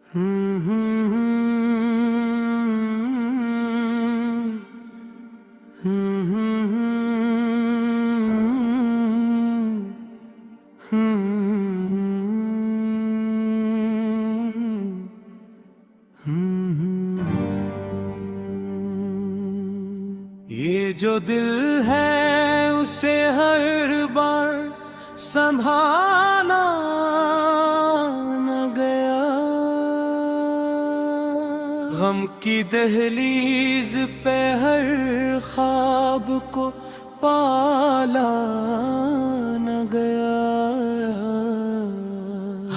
ये जो दिल है उसे हर बार संभाला न गया, गम की दहलीज पे हर ख्वाब को पाला न गया।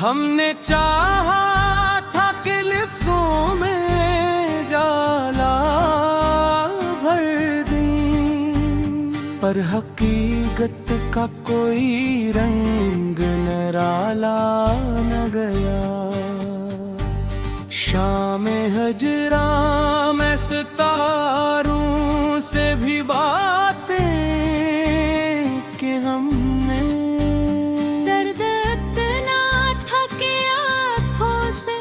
हमने चाहा था कि लिफ्ज़ों में जाला भर दी, पर हकीकत का कोई रंग निराला न गया। शाम हजरा में सितारों से भी बातें कि हमने दर्द इतना था कि आँखों से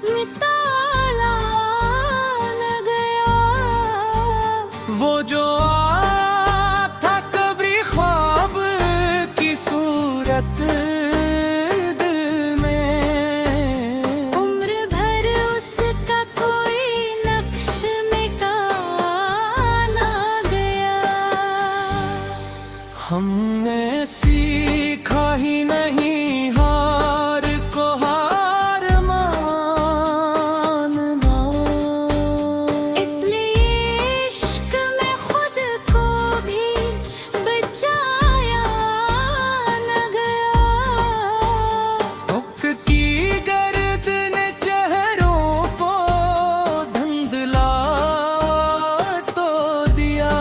मिटाला न गया। वो जो था कब्री ख्वाब की सूरत दिल में, उम्र भर उसका कोई नक्श मिटा न गया। हमने सीखा ही नहीं हार को हार मानना, इसलिए इश्क में खुद को भी बचाया न गया। हुक की गर्द ने चेहरों को धुंधला तो दिया,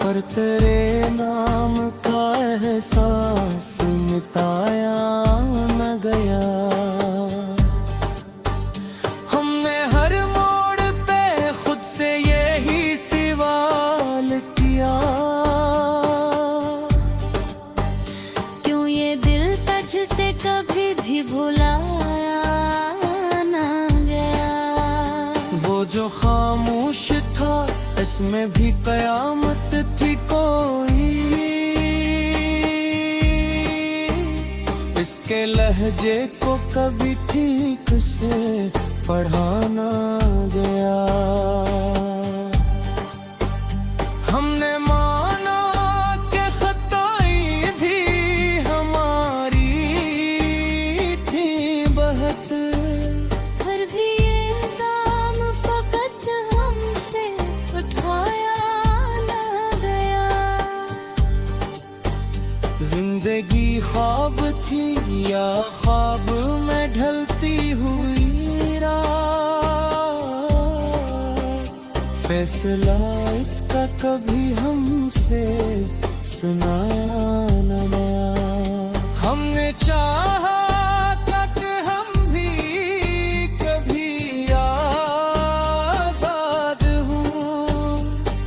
पर तेरे नाम का एहसास मिटाया न गया। हमने हर मोड़ पे खुद से यही सवाल किया, क्यों ये दिल तुझसे कभी भी भुलाया न गया। वो जो खामोश था इसमें भी कयामत थी कोई, इसके लहजे को कभी ठीक से पढ़ाना गया। हमने माना कि खताई भी हमारी थी बहुत, फिर भी ये इल्जाम फकत हमसे उठाया न गया। जिंदगी ख्वाब थी या ख्वाब में ढलती हुई रात, फैसला इसका कभी हमसे सुनाया न गया। हमने चाहा कि हम भी कभी आजाद हों,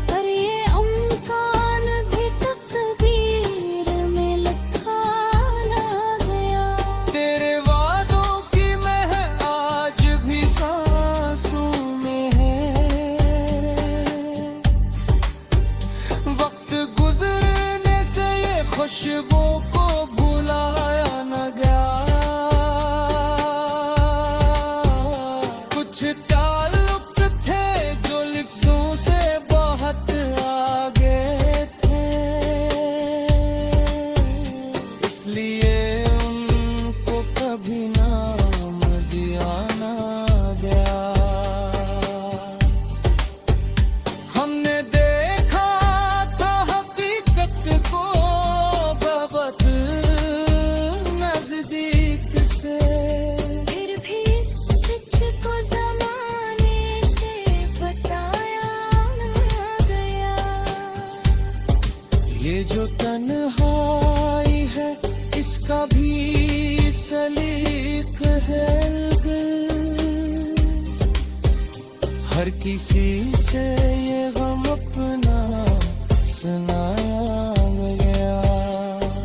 पर ये इम्कान भी तकदीर में लिखा न गया। तेरे वादों की महक आज भी सांसों में है, वक्त गुजरने से ये खुशबू को भुलाया न गया। कुछ ताल्लुक थे जो लिफ्ज़ों से बहुत आगे थे, इसलिए उनको कभी नाम दिया न गया। हमने देखा था हकीकत को बहुत नजदीक से, फिर भी सच को ज़माने से बताया न गया। ये जो तन्हाई है इसका भी सलीक है अलग, हर किसी से ये गम अपना सुनाया गया।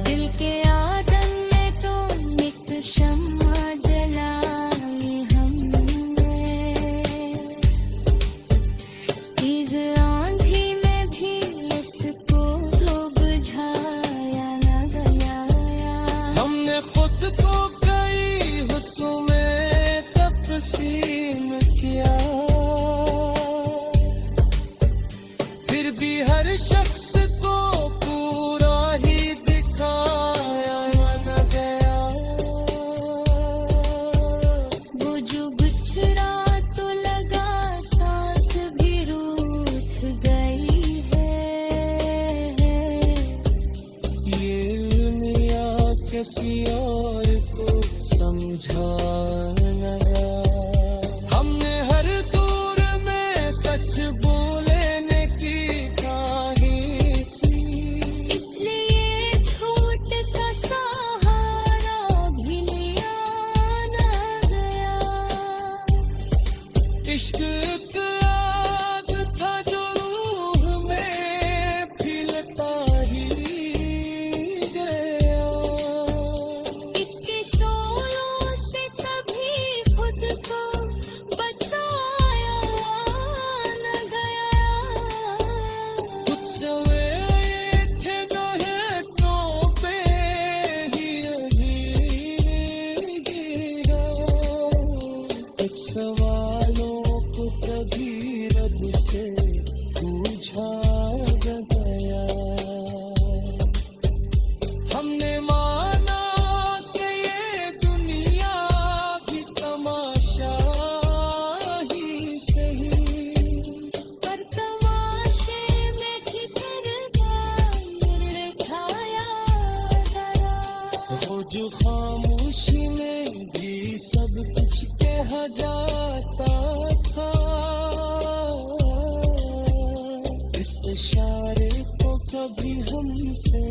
दिल के आदम में तो निक शम्मा जलाई हम सुहाना हमने हर दूर में सच बोलने की ठानी थी इसलिए झूठ का सहारा भी लिया न गया इश्क एक आग था जो रूह में खिलता ही गया इसके शोलों से कभी खुद को बचाया न गया कुछ सवेरे थे महकों पे ही गिरा कुछ सवालों को कभी रब से पूछा न गया हमने माना कि ये दुनिया भी तमाशा ही सही पर तमाशे में भी किरदार दिखाया गया वो जो खामोशी में भी सब कुछ कह जाता था इस इशारे को कभी हमसे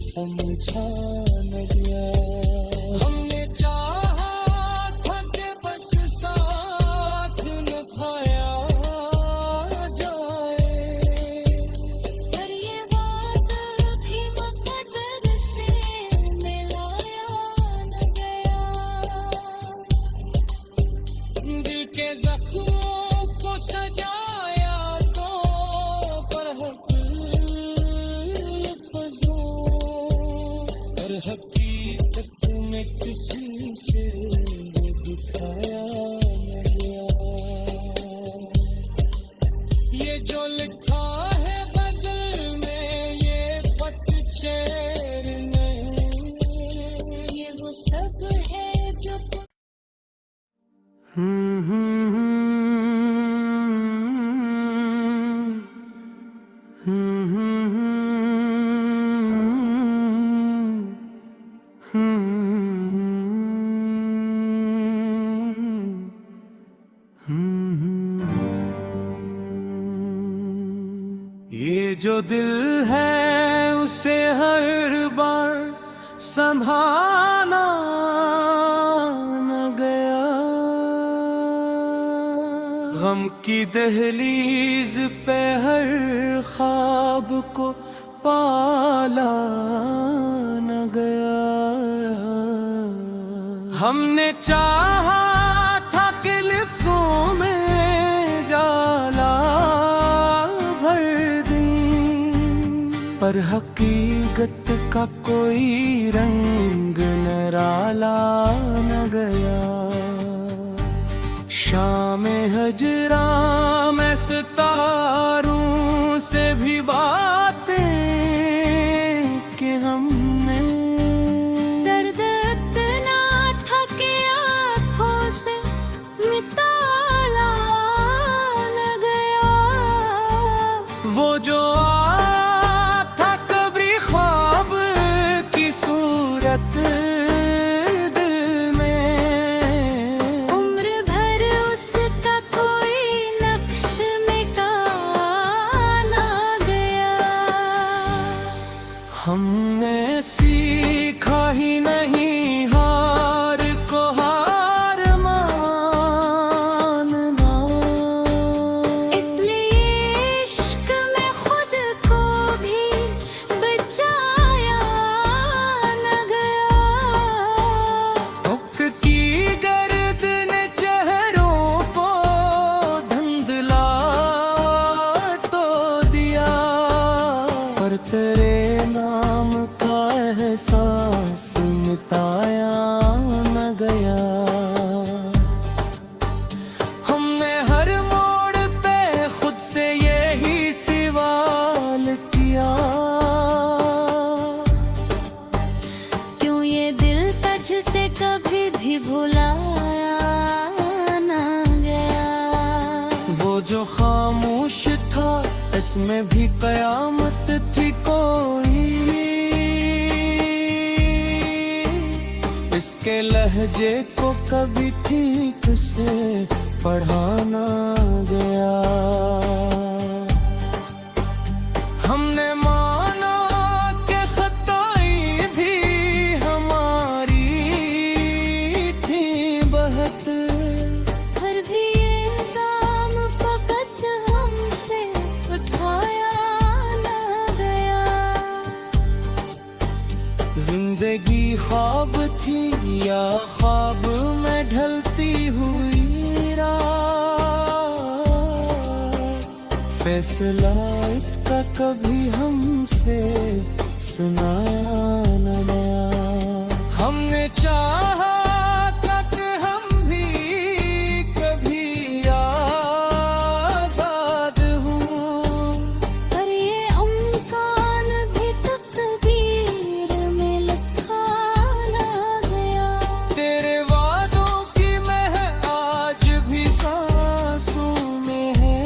समझा न गया हमने चाहा था कि बस साथ निभाया जाए पर ये वादा भी मुकद्दर से मिलाया न गया दिल के जख्मों को सजाया तो पर हकीकत में किसी से दिखाया न गया ये जो लिखा है गजल में ये पत शेर में ये वो सब है जो ये जो दिल है उसे हर बार संभाला न गया गम की दहलीज पे हर ख्वाब को पाला न गया हमने चाहा था कि लिफ्ज़ों में जाला भर दूं पर हकीकत का कोई रंग निराला न गया शाम हजरा में सितारों से भी बातें कि हमने दर्द इतना था कि आँखों से मिटाला न गया वो जो था कब्री ख्वाब की सूरत दिल में उम्र भर उसका कोई नक्श मिटा न गया हमने सीखा ही नहीं हार को हार मानना इसलिए इश्क में खुद को भी बचाया न गया हुक की गर्द ने चेहरों को धुंधला तो दिया पर तेरे नाम का एहसास मिटाया न गया हमने हर मोड़ पे खुद से यही सवाल किया क्यों ये दिल तुझसे कभी भी भुलाया न गया वो जो खामोश था इसमें भी कयामत थी कोई इसके लहजे को कभी ठीक से पढ़ाना गया। हमने माना कि खताई भी हमारी थी बहुत, फिर भी इल्जाम फकत हमसे उठाया ना गया। जिंदगी ख्वाब थी या ख्वाब में ढलती हुई रात, फैसला इसका कभी हमसे सुनाया न गया। हमने चाहा कि हम भी कभी आजाद हों, पर ये अमकान भी तकदीर में लिखा ना गया। तेरे वादों की महक आज भी सांसों में है।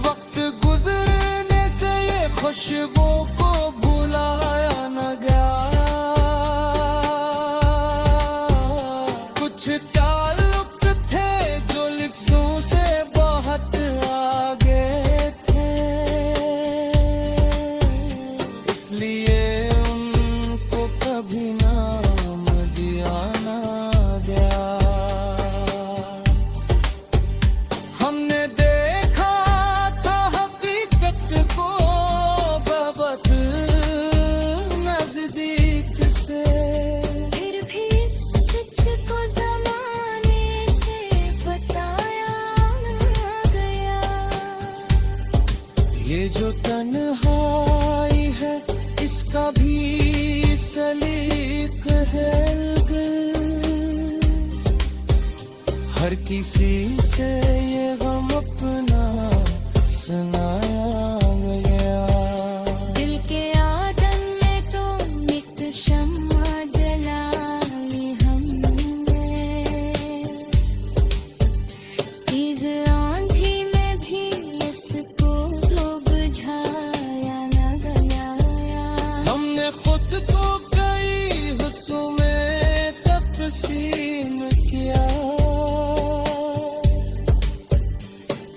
वक्त गुजरने से ये खुशबू को भुलाया न गया। कुछ ताल्लुक थे जो लिफ्ज़ों से बहुत आगे थे, इसलिए उनको कभी नाम दिया ना गया। हमने देखा था हकीकत को बहुत नजदीक से, फिर भी सच को ज़माने से बताया ना गया। ये जो तन्हाई है इसका भी सलीक है अलग। हर किसी से ये गम अपना सुनाया गया। दिल के आदन में तो एक शम्मा जलाई हमने, तेज आंधी में भी इसको तो बुझाया ना गया। हमने खुद को कई हिस्सों में तकसीम किया,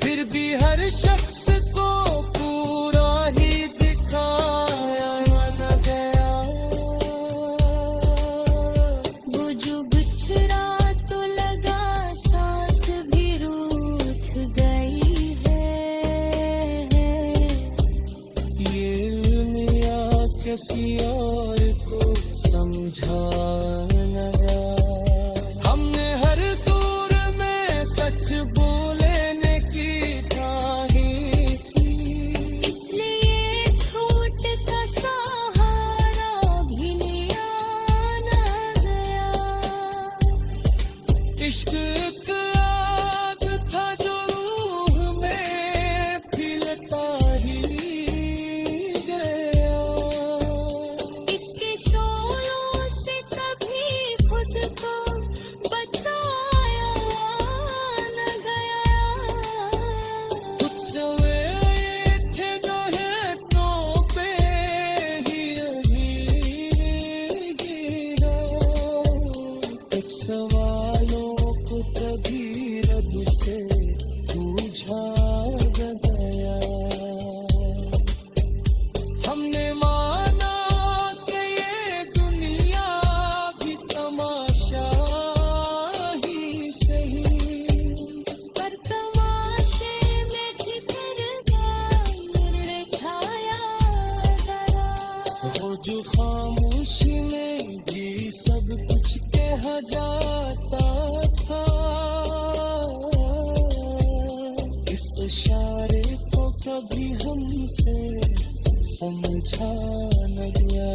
फिर भी हर शख्स को पूरा ही दिखाया न गया। वो जो बिछड़ा तो लगा सांस भी रूठ गई है। ये दुनिया किसी और को समझा लगा। हमने हर दौर में सच बोलने की ठाही थी, इसलिए झूठ का सहारा भी लिया ना गया। इश्क एक आग था जो रूह में खिलता ही गया। इसके शोलों से कभी खुद को बचाया न गया। कुछ सवेरे थे जो है तो पे ही गिरा, कुछ सवालों को कभी रब से पूछा गया। हमने माना कि ये दुनिया भी तमाशा ही सही, पर तमाशे में भी किरदार दिखाया डरा। वो जो खामोशी में भी सब कुछ कहा जाता था, इस इशारे को कभी हमसे समझा न गया।